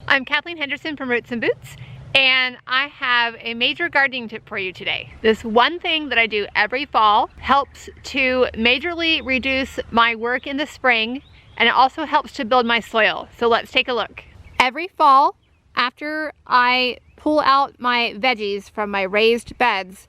I'm Kathleen Henderson from Roots and Boots, and I have a major gardening tip for you today. This one thing that I do every fall helps to majorly reduce my work in the spring, and it also helps to build my soil. So let's take a look. Every fall, after I pull out my veggies from my raised beds,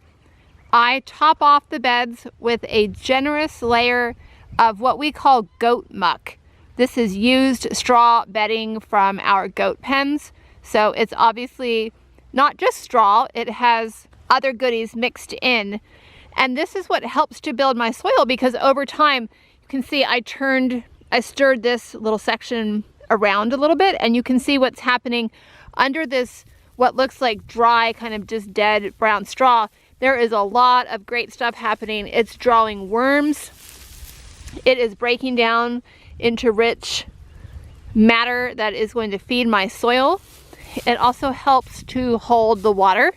I top off the beds with a generous layer of what we call goat muck. This is used straw bedding from our goat pens. So it's obviously not just straw, it has other goodies mixed in. And this is what helps to build my soil, because over time, you can see I stirred this little section around a little bit, and you can see what's happening under this, what looks like dry, kind of just dead brown straw. There is a lot of great stuff happening. It's drawing worms. It is breaking down into rich matter that is going to feed my soil. It also helps to hold the water.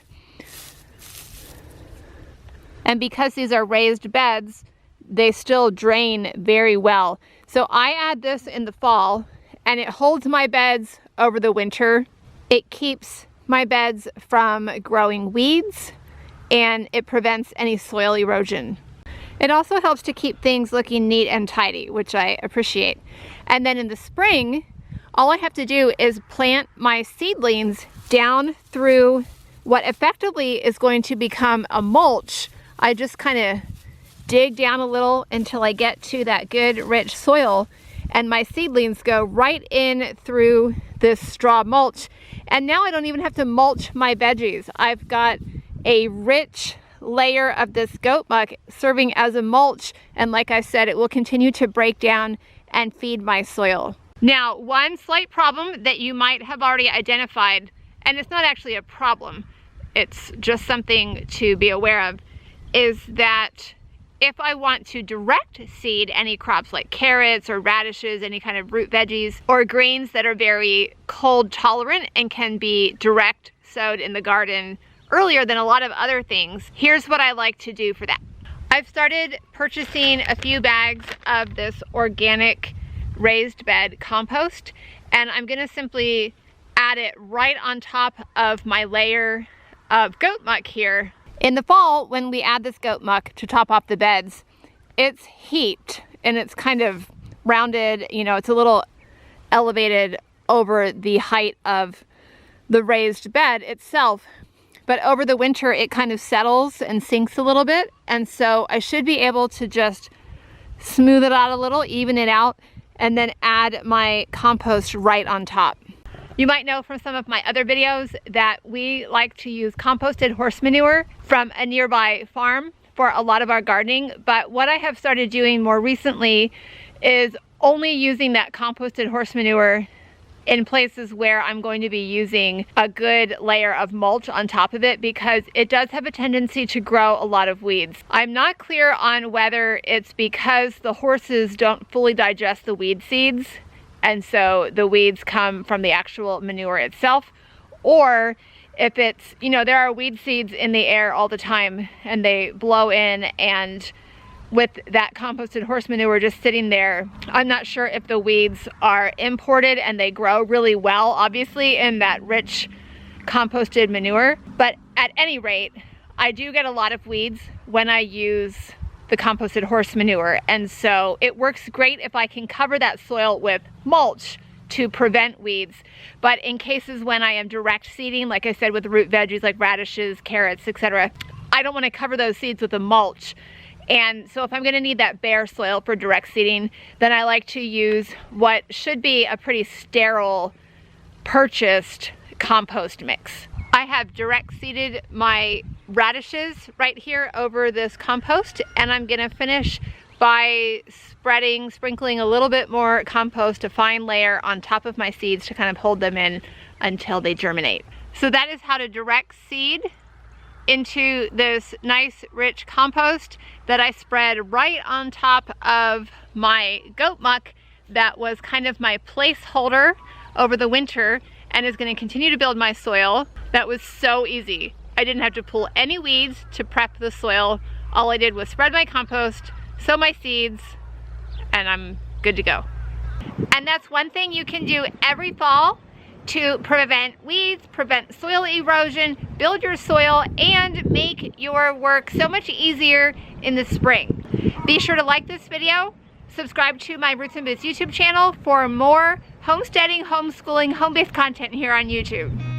And because these are raised beds, they still drain very well. So I add this in the fall, and it holds my beds over the winter. It keeps my beds from growing weeds, and it prevents any soil erosion. It also helps to keep things looking neat and tidy, which I appreciate. And then in the spring, all I have to do is plant my seedlings down through what effectively is going to become a mulch. I just kind of dig down a little until I get to that good rich soil, and my seedlings go right in through this straw mulch. And now I don't even have to mulch my veggies. I've got a rich layer of this goat muck serving as a mulch, and like I said, it will continue to break down and feed my soil. Now, one slight problem that you might have already identified, and it's not actually a problem, it's just something to be aware of, is that if I want to direct seed any crops like carrots or radishes, any kind of root veggies, or greens that are very cold tolerant and can be direct sowed in the garden earlier than a lot of other things, here's what I like to do for that. I've started purchasing a few bags of this organic raised bed compost, and I'm gonna simply add it right on top of my layer of goat muck here. In the fall, when we add this goat muck to top off the beds, it's heaped and it's kind of rounded, you know, it's a little elevated over the height of the raised bed itself. But over the winter, it kind of settles and sinks a little bit. And so I should be able to just smooth it out a little, even it out, and then add my compost right on top. You might know from some of my other videos that we like to use composted horse manure from a nearby farm for a lot of our gardening. But what I have started doing more recently is only using that composted horse manure in places where I'm going to be using a good layer of mulch on top of it, because it does have a tendency to grow a lot of weeds. I'm not clear on whether it's because the horses don't fully digest the weed seeds, and so the weeds come from the actual manure itself, or if it's, you know, there are weed seeds in the air all the time and they blow in, and with that composted horse manure just sitting there, I'm not sure if the weeds are imported and they grow really well, obviously, in that rich composted manure. But at any rate, I do get a lot of weeds when I use the composted horse manure. And so it works great if I can cover that soil with mulch to prevent weeds. But in cases when I am direct seeding, like I said, with root veggies like radishes, carrots, etc., I don't want to cover those seeds with a mulch. And so if I'm going to need that bare soil for direct seeding, then I like to use what should be a pretty sterile purchased compost mix. I have direct seeded my radishes right here over this compost, and I'm going to finish by sprinkling a little bit more compost, a fine layer on top of my seeds to kind of hold them in until they germinate. So that is how to direct seed into this nice rich compost that I spread right on top of my goat muck that was kind of my placeholder over the winter and is going to continue to build my soil. That was so easy. I didn't have to pull any weeds to prep the soil. All I did was spread my compost, sow my seeds, and I'm good to go. And that's one thing you can do every fall to prevent weeds, prevent soil erosion, build your soil, and make your work so much easier in the spring. Be sure to like this video, subscribe to my Roots and Boots YouTube channel for more homesteading, homeschooling, home-based content here on YouTube.